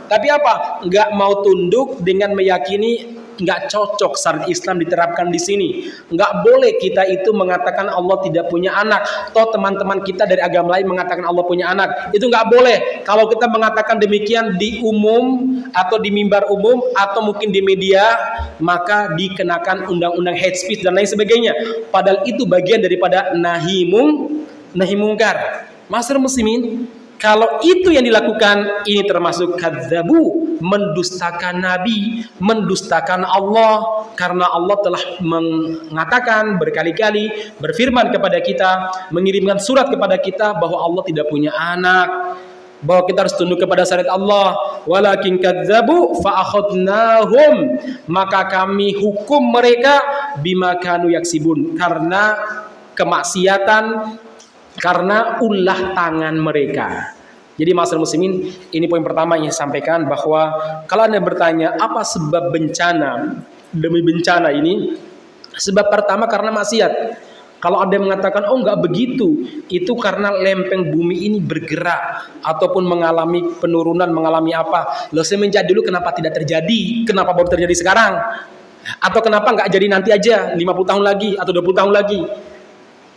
Tapi apa? Nggak mau tunduk dengan meyakini nggak cocok syariat Islam diterapkan di sini. Nggak boleh kita itu mengatakan Allah tidak punya anak. Toh teman-teman kita dari agama lain mengatakan Allah punya anak. Itu nggak boleh. Kalau kita mengatakan demikian di umum atau di mimbar umum atau mungkin di media, maka dikenakan undang-undang hate speech dan lain sebagainya. Padahal itu bagian daripada nahi mungkar. Masyarakat muslimin, kalau itu yang dilakukan, ini termasuk kadzabu, mendustakan Nabi, mendustakan Allah, karena Allah telah mengatakan berkali-kali, berfirman kepada kita, mengirimkan surat kepada kita bahwa Allah tidak punya anak, bahwa kita harus tunduk kepada syariat Allah. Walakin kadzabu fa akhadnahum, maka kami hukum mereka bima kanu yaksibun, karena kemaksiatan, karena ulah tangan mereka. Jadi masyarakat muslimin, ini poin pertama yang saya sampaikan, bahwa kalau Anda bertanya apa sebab bencana demi bencana ini, sebab pertama karena maksiat. Kalau ada yang mengatakan oh enggak begitu, itu karena lempeng bumi ini bergerak ataupun mengalami penurunan, mengalami apa. Loh, semenjak dulu kenapa tidak terjadi? Kenapa baru terjadi sekarang? Atau kenapa enggak jadi nanti aja 50 tahun lagi atau 20 tahun lagi?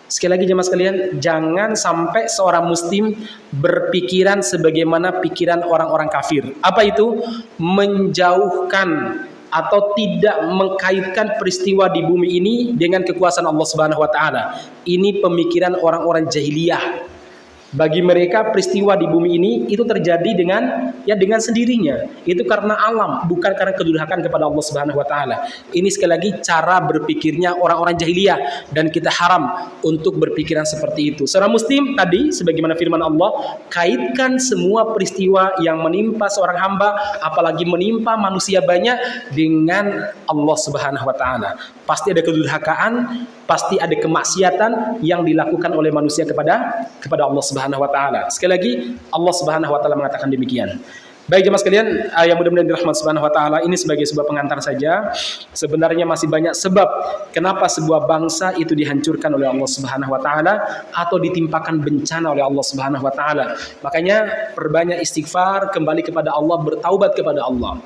Sekali lagi jemaah sekalian, jangan sampai seorang muslim berpikiran sebagaimana pikiran orang-orang kafir. Apa itu? Menjauhkan atau tidak mengkaitkan peristiwa di bumi ini dengan kekuasaan Allah Subhanahu wa taala. Ini pemikiran orang-orang jahiliyah. Bagi mereka peristiwa di bumi ini itu terjadi dengan sendirinya. Itu karena alam, bukan karena kedurhakaan kepada Allah Subhanahu wa taala. Ini sekali lagi cara berpikirnya orang-orang jahiliyah, dan kita haram untuk berpikiran seperti itu. Seorang muslim tadi sebagaimana firman Allah, kaitkan semua peristiwa yang menimpa seorang hamba, apalagi menimpa manusia banyak, dengan Allah Subhanahu wa taala. Pasti ada kedurhakaan, pasti ada kemaksiatan yang dilakukan oleh manusia kepada Allah Subhanahu wa taala. Sekali lagi, Allah Subhanahu wa taala mengatakan demikian. Baik jemaah sekalian, yang mudah-mudahan dirahmati Subhanahu wa taala, ini sebagai sebuah pengantar saja. Sebenarnya masih banyak sebab kenapa sebuah bangsa itu dihancurkan oleh Allah Subhanahu wa taala atau ditimpakan bencana oleh Allah Subhanahu wa taala. Makanya perbanyak istighfar, kembali kepada Allah, bertaubat kepada Allah.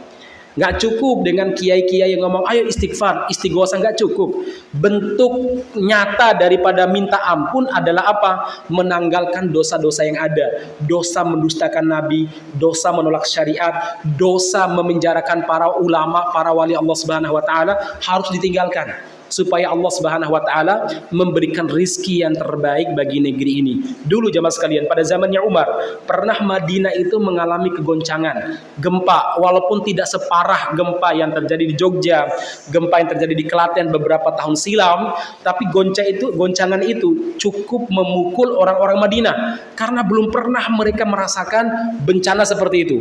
Nggak cukup dengan kiai-kiai yang ngomong ayo istighfar, istighosah, nggak cukup. Bentuk nyata daripada minta ampun adalah apa? Menanggalkan dosa-dosa yang ada. Dosa mendustakan Nabi, dosa menolak syariat, dosa memenjarakan para ulama, para wali Allah Subhanahu wa taala harus ditinggalkan, supaya Allah Subhanahu wa taala memberikan rizki yang terbaik bagi negeri ini. Dulu jamaah sekalian, pada zamannya Umar, pernah Madinah itu mengalami kegoncangan, gempa, walaupun tidak separah gempa yang terjadi di Jogja, gempa yang terjadi di Klaten beberapa tahun silam, tapi goncangan itu cukup memukul orang-orang Madinah karena belum pernah mereka merasakan bencana seperti itu.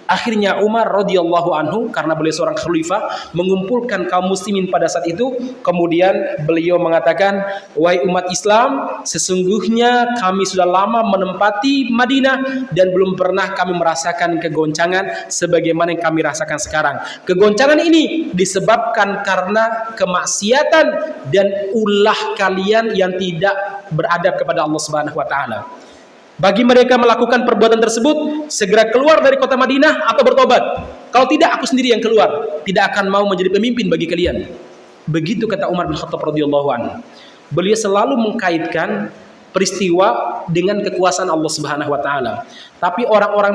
Akhirnya Umar radhiyallahu anhu, karena beliau seorang khalifah, mengumpulkan kaum muslimin pada saat itu. Kemudian beliau mengatakan, wahai umat Islam, sesungguhnya kami sudah lama menempati Madinah dan belum pernah kami merasakan kegoncangan sebagaimana yang kami rasakan sekarang. Kegoncangan ini disebabkan karena kemaksiatan dan ulah kalian yang tidak beradab kepada Allah Subhanahu wa taala. Bagi mereka melakukan perbuatan tersebut, segera keluar dari kota Madinah atau bertobat. Kalau tidak, aku sendiri yang keluar, tidak akan mau menjadi pemimpin bagi kalian. Begitu kata Umar bin Khattab radhiyallahu anhu. Beliau selalu mengkaitkan peristiwa dengan kekuasaan Allah Subhanahu wa taala. Tapi orang-orang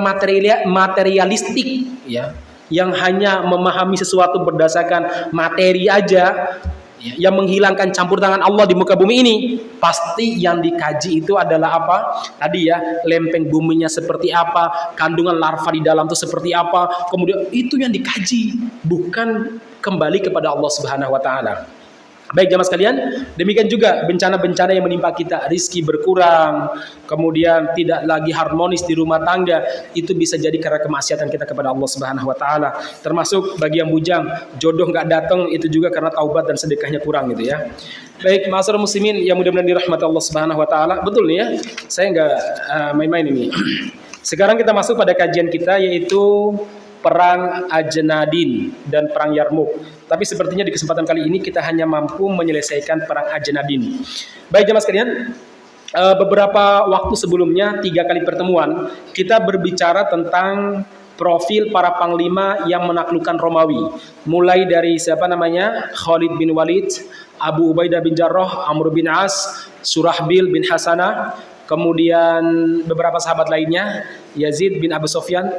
materialistik, ya, yang hanya memahami sesuatu berdasarkan materi aja, yang menghilangkan campur tangan Allah di muka bumi ini, pasti yang dikaji itu adalah apa? Tadi ya, lempeng buminya seperti apa, kandungan larva di dalam itu seperti apa, kemudian itu yang dikaji, bukan kembali kepada Allah Subhanahu wa taala. Baik jamaah sekalian, demikian juga bencana-bencana yang menimpa kita, rizki berkurang, kemudian tidak lagi harmonis di rumah tangga, itu bisa jadi karena kemaksiatan kita kepada Allah Subhanahu wa taala. Termasuk bagi yang bujang, jodoh nggak datang, itu juga karena taubat dan sedekahnya kurang gitu ya. Baik, ma'asyiral muslimin yang mudah-mudahan dirahmati Allah Subhanahu wa taala. Betul nih ya, saya nggak main-main ini. Sekarang kita masuk pada kajian kita, yaitu perang Ajnadin dan perang Yarmuk. Tapi sepertinya di kesempatan kali ini kita hanya mampu menyelesaikan perang Ajnadin. Baik jemaah sekalian, beberapa waktu sebelumnya 3 kali pertemuan kita berbicara tentang profil para panglima yang menaklukkan Romawi. Mulai dari siapa namanya? Khalid bin Walid, Abu Ubaidah bin Jarrah, Amr bin As, Surahbil bin Hasanah, kemudian beberapa sahabat lainnya, Yazid bin Abu Sufyan,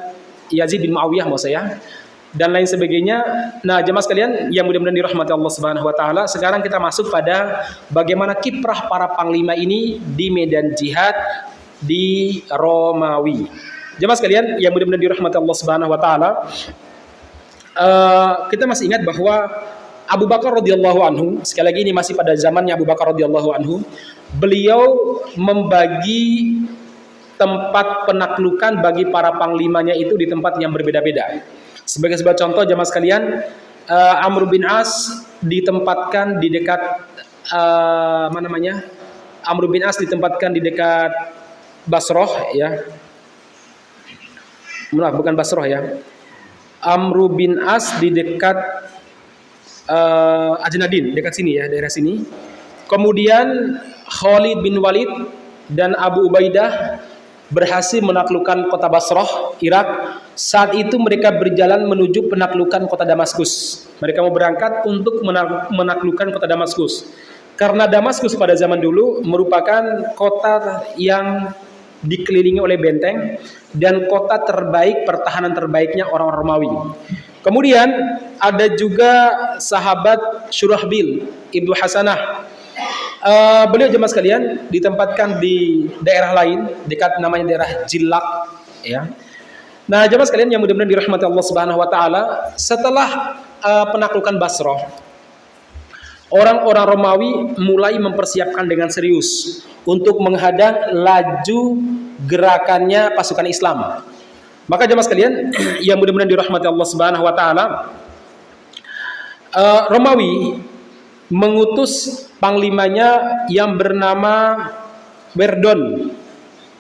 Yazid bin Muawiyah maksud saya, dan lain sebagainya. Nah, jemaah sekalian yang mudah-mudahan dirahmati Allah Subhanahu wa taala, sekarang kita masuk pada bagaimana kiprah para panglima ini di medan jihad di Romawi. Jemaah sekalian yang mudah-mudahan dirahmati Allah Subhanahu wa taala, kita masih ingat bahwa Abu Bakar radhiyallahu anhu, sekali lagi ini masih pada zamannya Abu Bakar radhiyallahu anhu, beliau membagi tempat penaklukan bagi para panglimanya itu di tempat yang berbeda-beda. Sebagai sebuah contoh jemaah sekalian, Amr bin As ditempatkan di dekat Amr bin As ditempatkan di dekat Basrah ya. Bukan Basrah ya. Amr bin As di dekat Ajnadin, dekat sini ya, daerah sini. Kemudian Khalid bin Walid dan Abu Ubaidah berhasil menaklukkan kota Basrah, Irak. Saat itu mereka berjalan menuju penaklukan kota Damaskus. Mereka mau berangkat untuk menaklukkan kota Damaskus. Karena Damaskus pada zaman dulu merupakan kota yang dikelilingi oleh benteng dan kota terbaik, pertahanan terbaiknya orang-orang Romawi. Kemudian ada juga sahabat Surahbil Ibnu Hasanah. Beliau jemaah sekalian ditempatkan di daerah lain dekat namanya daerah Jilak ya. Nah, jemaah sekalian yang mudah-mudahan dirahmati Allah Subhanahu wa taala, setelah penaklukan Basrah, orang-orang Romawi mulai mempersiapkan dengan serius untuk menghadang laju gerakannya pasukan Islam. Maka jemaah sekalian yang mudah-mudahan dirahmati Allah Subhanahu wa taala, Romawi mengutus panglimanya yang bernama Werdon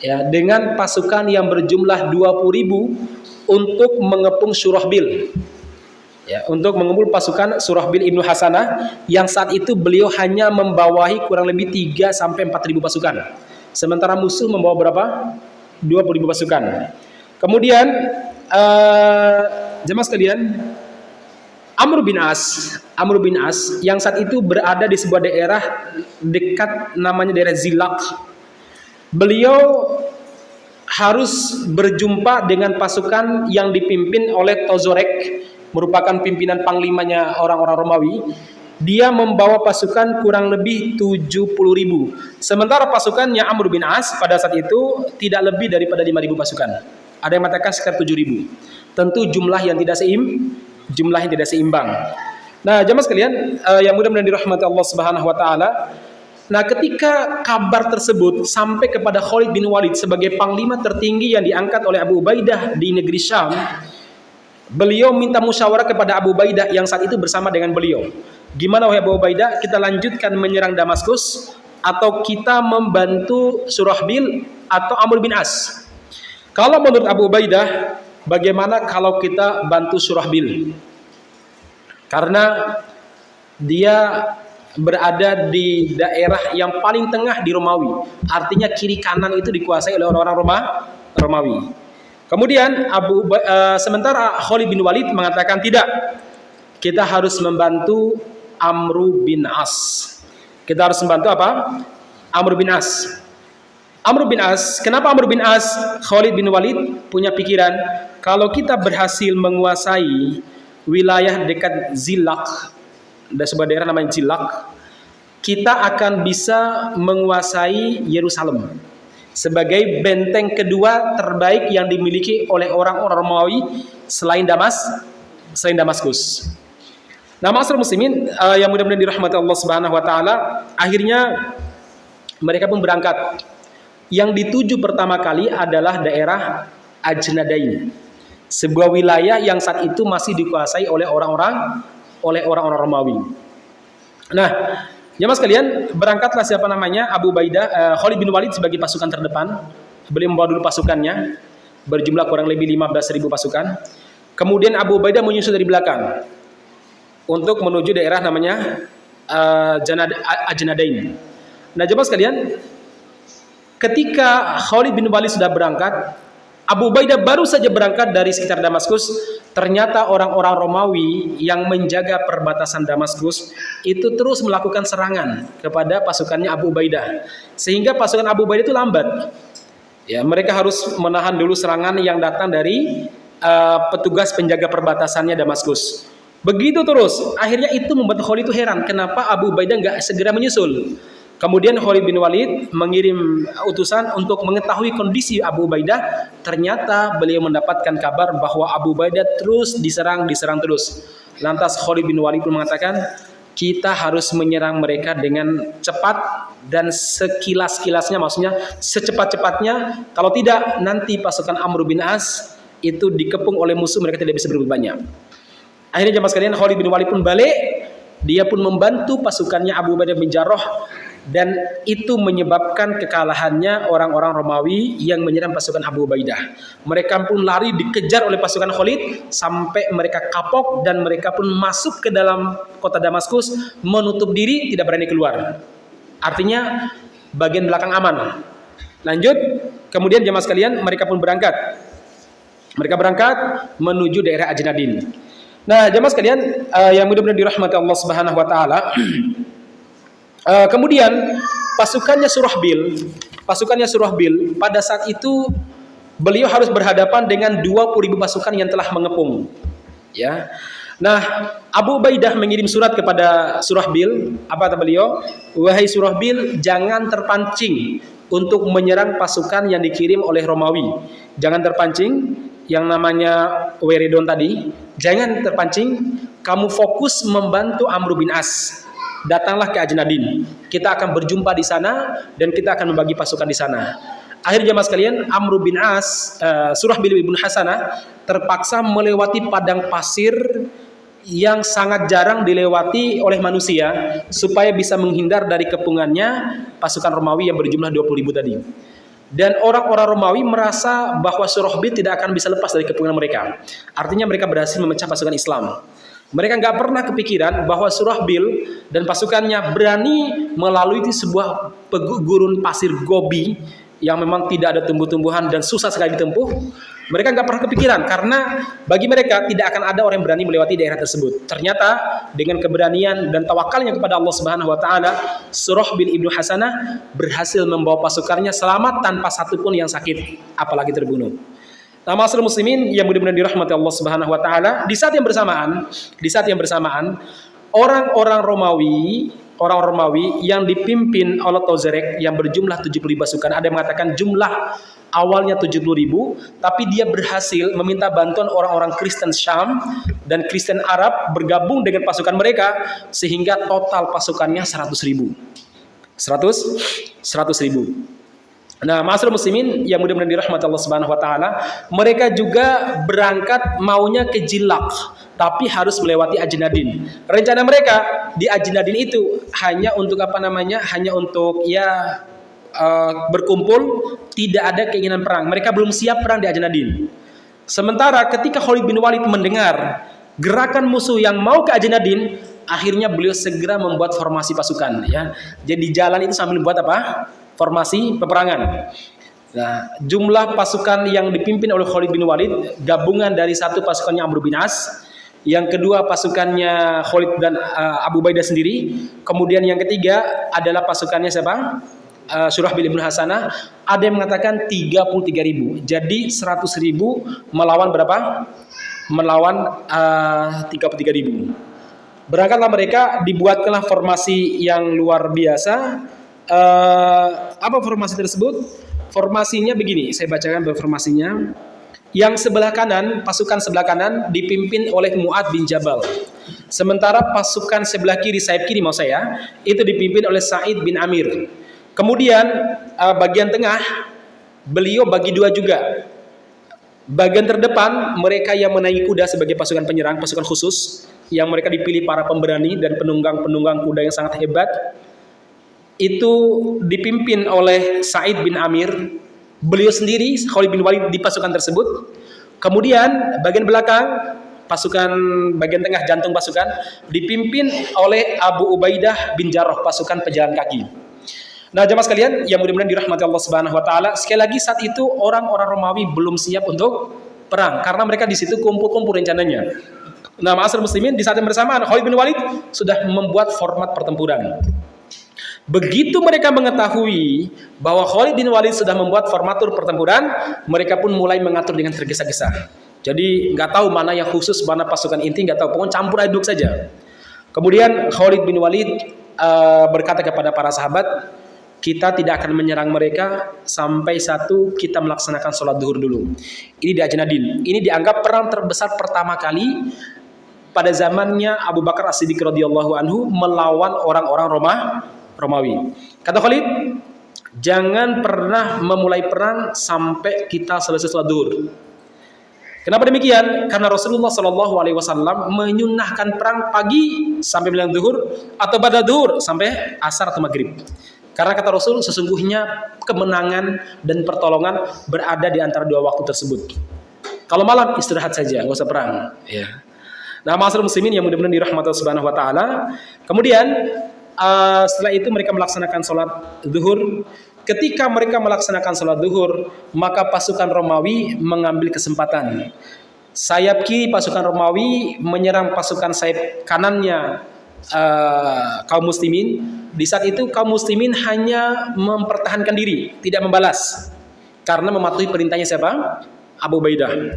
ya, dengan pasukan yang berjumlah 20.000 untuk mengepung Surahbil. Ya, untuk mengumpul pasukan Surahbil Ibnu Hasanah yang saat itu beliau hanya membawahi kurang lebih 3 sampai 4.000 pasukan. Sementara musuh membawa berapa? 20.000 pasukan. Kemudian jemaah sekalian, Amr bin As yang saat itu berada di sebuah daerah dekat namanya daerah Zilak. Beliau harus berjumpa dengan pasukan yang dipimpin oleh Tozorek, merupakan pimpinan panglimanya orang-orang Romawi. Dia membawa pasukan kurang lebih 70.000. Sementara pasukannya Amr bin As pada saat itu tidak lebih daripada 5.000 pasukan. Ada yang mengatakan sekitar 7.000. Tentu jumlah yang tidak seimbang. Nah, jemaah sekalian yang mudah-mudahan dirahmati Allah Subhanahu wa taala. Nah, ketika kabar tersebut sampai kepada Khalid bin Walid sebagai panglima tertinggi yang diangkat oleh Abu Ubaidah di negeri Syam, beliau minta musyawarah kepada Abu Ubaidah yang saat itu bersama dengan beliau. Gimana wahai Abu Ubaidah, kita lanjutkan menyerang Damaskus atau kita membantu Surahbil atau Amr bin As? Kalau menurut Abu Ubaidah, bagaimana kalau kita bantu Surahbil? Karena dia berada di daerah yang paling tengah di Romawi. Artinya kiri kanan itu dikuasai oleh orang-orang Romawi. Kemudian sementara Khalid bin Walid mengatakan tidak. Kita harus membantu Amr bin As. Kita harus membantu apa? Amr bin As. Amr bin As, kenapa Amr bin As? Khalid bin Walid punya pikiran, kalau kita berhasil menguasai wilayah dekat Zilak, ada sebuah daerah namanya Zilak, kita akan bisa menguasai Yerusalem sebagai benteng kedua terbaik yang dimiliki oleh orang-orang Romawi selain Damaskus. Nah, ma'asyiral muslimin yang mudah-mudahan dirahmati Allah Subhanahu wa taala, akhirnya mereka pun berangkat. Yang dituju pertama kali adalah daerah Ajnadain, sebuah wilayah yang saat itu masih dikuasai oleh orang-orang Romawi. Nah, jemaah sekalian, berangkatlah siapa namanya Abu Ubaidah, Khalid bin Walid sebagai pasukan terdepan. Beliau membawa dulu pasukannya berjumlah kurang lebih 15.000 pasukan. Kemudian Abu Ubaidah menyusul dari belakang untuk menuju daerah namanya Ajnadain. Nah, jemaah sekalian, ketika Khalid bin Walid sudah berangkat, Abu Ubaidah baru saja berangkat dari sekitar Damaskus, ternyata orang-orang Romawi yang menjaga perbatasan Damaskus itu terus melakukan serangan kepada pasukannya Abu Ubaidah. Sehingga pasukan Abu Ubaidah itu lambat. Ya, mereka harus menahan dulu serangan yang datang dari petugas penjaga perbatasannya Damaskus. Begitu terus, akhirnya itu membuat Khalid itu heran, kenapa Abu Ubaidah nggak segera menyusul. Kemudian Khalid bin Walid mengirim utusan untuk mengetahui kondisi Abu Ubaidah. Ternyata beliau mendapatkan kabar bahwa Abu Ubaidah terus diserang terus. Lantas Khalid bin Walid pun mengatakan, kita harus menyerang mereka dengan cepat dan sekilas-kilasnya, maksudnya secepat-cepatnya. Kalau tidak, nanti pasukan Amr bin As itu dikepung oleh musuh, mereka tidak bisa berbuat banyak. Akhirnya jemaah sekalian, Khalid bin Walid pun balik. Dia pun membantu pasukannya Abu Ubaidah bin Jarrah, dan itu menyebabkan kekalahannya orang-orang Romawi yang menyerang pasukan Abu Ubaidah. Mereka pun lari dikejar oleh pasukan Khalid sampai mereka kapok, dan mereka pun masuk ke dalam kota Damaskus, menutup diri, tidak berani keluar. Artinya bagian belakang aman. Lanjut, kemudian jemaah sekalian, mereka pun berangkat. Mereka berangkat menuju daerah Ajnadin. Nah, jemaah sekalian yang mudah-mudahan dirahmati Allah Subhanahu wa taala. Kemudian pasukannya Surahbil pada saat itu beliau harus berhadapan dengan 20.000 pasukan yang telah mengepung. Ya. Nah, Abu Ubaidah mengirim surat kepada Surahbil. Apa kata beliau? Wahai Surahbil, jangan terpancing untuk menyerang pasukan yang dikirim oleh Romawi. Jangan terpancing, yang namanya Weridon tadi. Jangan terpancing, kamu fokus membantu Amr bin As. Datanglah ke Ajnadin. Kita akan berjumpa di sana dan kita akan membagi pasukan di sana. Akhirnya jemaah sekalian, Amr bin As, Surahbil bin Hasanah terpaksa melewati padang pasir yang sangat jarang dilewati oleh manusia supaya bisa menghindar dari kepungannya pasukan Romawi yang berjumlah 20.000 tadi. Dan orang-orang Romawi merasa bahwa Surahbil tidak akan bisa lepas dari kepungan mereka. Artinya mereka berhasil memecah pasukan Islam. Mereka nggak pernah kepikiran bahwa Surahbil dan pasukannya berani melalui sebuah gurun pasir Gobi yang memang tidak ada tumbuh-tumbuhan dan susah sekali ditempuh. Mereka nggak pernah kepikiran, karena bagi mereka tidak akan ada orang yang berani melewati daerah tersebut. Ternyata dengan keberanian dan tawakalnya kepada Allah Subhanahu wa taala, Surahbil ibnu Hasanah berhasil membawa pasukannya selamat tanpa satupun yang sakit, apalagi terbunuh. Nah, ma'asyiral muslimin yang mudah-mudahan dirahmati Allah Subhanahu wa taala, di saat yang bersamaan orang Romawi yang dipimpin oleh Tozerek yang berjumlah 70.000 pasukan, ada yang mengatakan jumlah awalnya 70.000, tapi dia berhasil meminta bantuan orang-orang Kristen Syam dan Kristen Arab bergabung dengan pasukan mereka, sehingga total pasukannya 100.000. Nah, ma'asyiral muslimin yang mudah-mudahan dirahmati Allah Subhanahu wa taala, mereka juga berangkat maunya ke Jilak, tapi harus melewati Ajnadin. Rencana mereka di Ajnadin itu hanya untuk hanya untuk berkumpul, tidak ada keinginan perang. Mereka belum siap perang di Ajnadin. Sementara ketika Khalid bin Walid mendengar gerakan musuh yang mau ke Ajnadin, akhirnya beliau segera membuat formasi pasukan, ya. Jadi jalan itu sambil membuat formasi peperangan. Nah, jumlah pasukan yang dipimpin oleh Khalid bin Walid gabungan dari satu pasukannya Amr bin As, yang kedua pasukannya Khalid dan Abu Ubaidah sendiri, kemudian yang ketiga adalah pasukannya siapa? Surahbil bin Hasanah. Ada yang mengatakan 33.000. Jadi 100.000 melawan berapa? Melawan 33.000. Berangkatlah mereka, dibuatkanlah formasi yang luar biasa. Apa formasi tersebut? Formasinya begini, saya bacakan formasinya. Yang sebelah kanan, pasukan sebelah kanan dipimpin oleh Mu'ad bin Jabal. Sementara pasukan sebelah kiri, sayap kiri itu dipimpin oleh Sa'id bin Amir. Kemudian bagian tengah beliau bagi dua juga. Bagian terdepan mereka yang menaiki kuda sebagai pasukan penyerang, pasukan khusus yang mereka dipilih para pemberani dan penunggang kuda yang sangat hebat. Itu dipimpin oleh Sa'id bin Amir. Beliau sendiri, Khalid bin Walid, di pasukan tersebut. Kemudian bagian belakang, bagian tengah jantung pasukan dipimpin oleh Abu Ubaidah bin Jarrah, pasukan pejalan kaki. Nah, jemaah sekalian yang mudah-mudahan dirahmati Allah Subhanahu wa taala, sekali lagi saat itu orang-orang Romawi belum siap untuk perang karena mereka di situ kumpul-kumpul rencananya. Nah, ma'asyiral muslimin, di saat yang bersamaan Khalid bin Walid sudah membuat format pertempuran. Begitu mereka mengetahui bahwa Khalid bin Walid sudah membuat formatur pertempuran, mereka pun mulai mengatur dengan tergesa-gesa. Jadi nggak tahu mana yang khusus, mana pasukan inti, nggak tahu, pokoknya campur aduk saja. Kemudian Khalid bin Walid berkata kepada para sahabat, kita tidak akan menyerang mereka sampai satu kita melaksanakan sholat zuhur dulu. Ini di Ajnadin. Ini dianggap perang terbesar pertama kali pada zamannya Abu Bakar As-Siddiq radhiyallahu anhu melawan orang-orang Romawi. Kata Khalid, jangan pernah memulai perang sampai kita selesai sholat zuhur. Kenapa demikian? Karena Rasulullah Shallallahu Alaihi Wasallam menyunahkan perang pagi sampai bilang zuhur atau pada zuhur sampai asar atau maghrib. Karena kata Rasul, sesungguhnya kemenangan dan pertolongan berada di antara dua waktu tersebut. Kalau malam istirahat saja, nggak usah perang. Ya. Nah, ma'asyiral muslimin yang mudah-mudahan dirahmati Allah Subhanahu Wa Taala. Kemudian setelah itu mereka melaksanakan sholat zuhur. Ketika mereka melaksanakan sholat zuhur, maka pasukan Romawi mengambil kesempatan. Sayap kiri pasukan Romawi menyerang pasukan sayap kanannya kaum muslimin. Di saat itu kaum muslimin hanya mempertahankan diri, tidak membalas, karena mematuhi perintahnya siapa? Abu Ubaidah.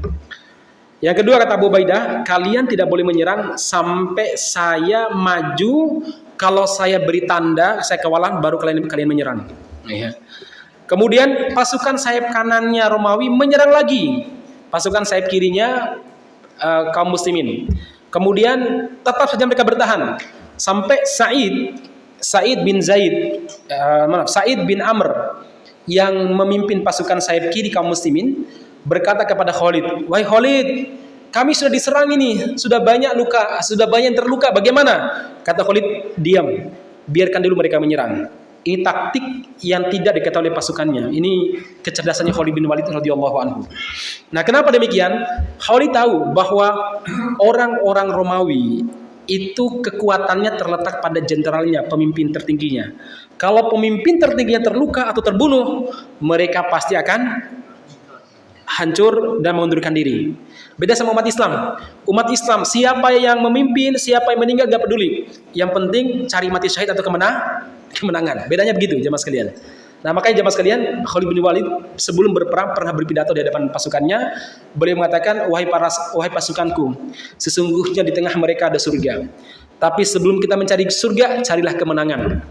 Yang kedua kata Abu Ubaidah, kalian tidak boleh menyerang sampai saya maju. Kalau saya beri tanda, saya kawalan, baru kalian menyerang. Ya. Kemudian pasukan sayap kanannya Romawi menyerang lagi pasukan sayap kirinya kaum muslimin. Kemudian tetap saja mereka bertahan sampai Sa'id bin Amr yang memimpin pasukan sayap kiri kaum muslimin berkata kepada Khalid, "Wahai Khalid, kami sudah diserang ini, sudah banyak yang terluka. Bagaimana?" Kata Khalid, "Diam, biarkan dulu mereka menyerang." Ini taktik yang tidak diketahui oleh pasukannya. Ini kecerdasannya Khalid bin Walid radhiyallahu anhu. Nah, kenapa demikian? Khalid tahu bahwa orang-orang Romawi itu kekuatannya terletak pada jenderalnya, pemimpin tertingginya. Kalau pemimpin tertingginya terluka atau terbunuh, mereka pasti akan hancur dan mengundurkan diri. Beda sama umat Islam. Umat Islam, siapa yang memimpin, siapa yang meninggal gak peduli. Yang penting cari mati syahid atau kemenangan. Bedanya begitu, jemaah sekalian. Nah, makanya jemaah sekalian, Khalid bin Walid sebelum berperang pernah berpidato di hadapan pasukannya. Beliau mengatakan, wahai pasukanku, sesungguhnya di tengah mereka ada surga. Tapi sebelum kita mencari surga, carilah kemenangan.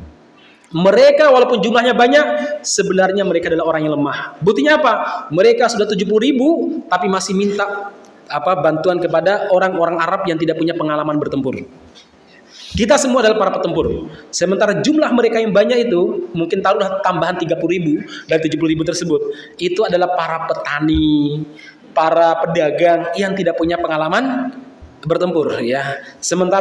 Mereka walaupun jumlahnya banyak, sebenarnya mereka adalah orang yang lemah. Buktinya apa? Mereka sudah 70.000, tapi masih minta bantuan kepada orang-orang Arab yang tidak punya pengalaman bertempur. Kita semua adalah para petempur. Sementara jumlah mereka yang banyak itu, mungkin taruhlah tambahan 30.000 dari 70.000 tersebut, itu adalah para petani, para pedagang yang tidak punya pengalaman bertempur, ya. Sementara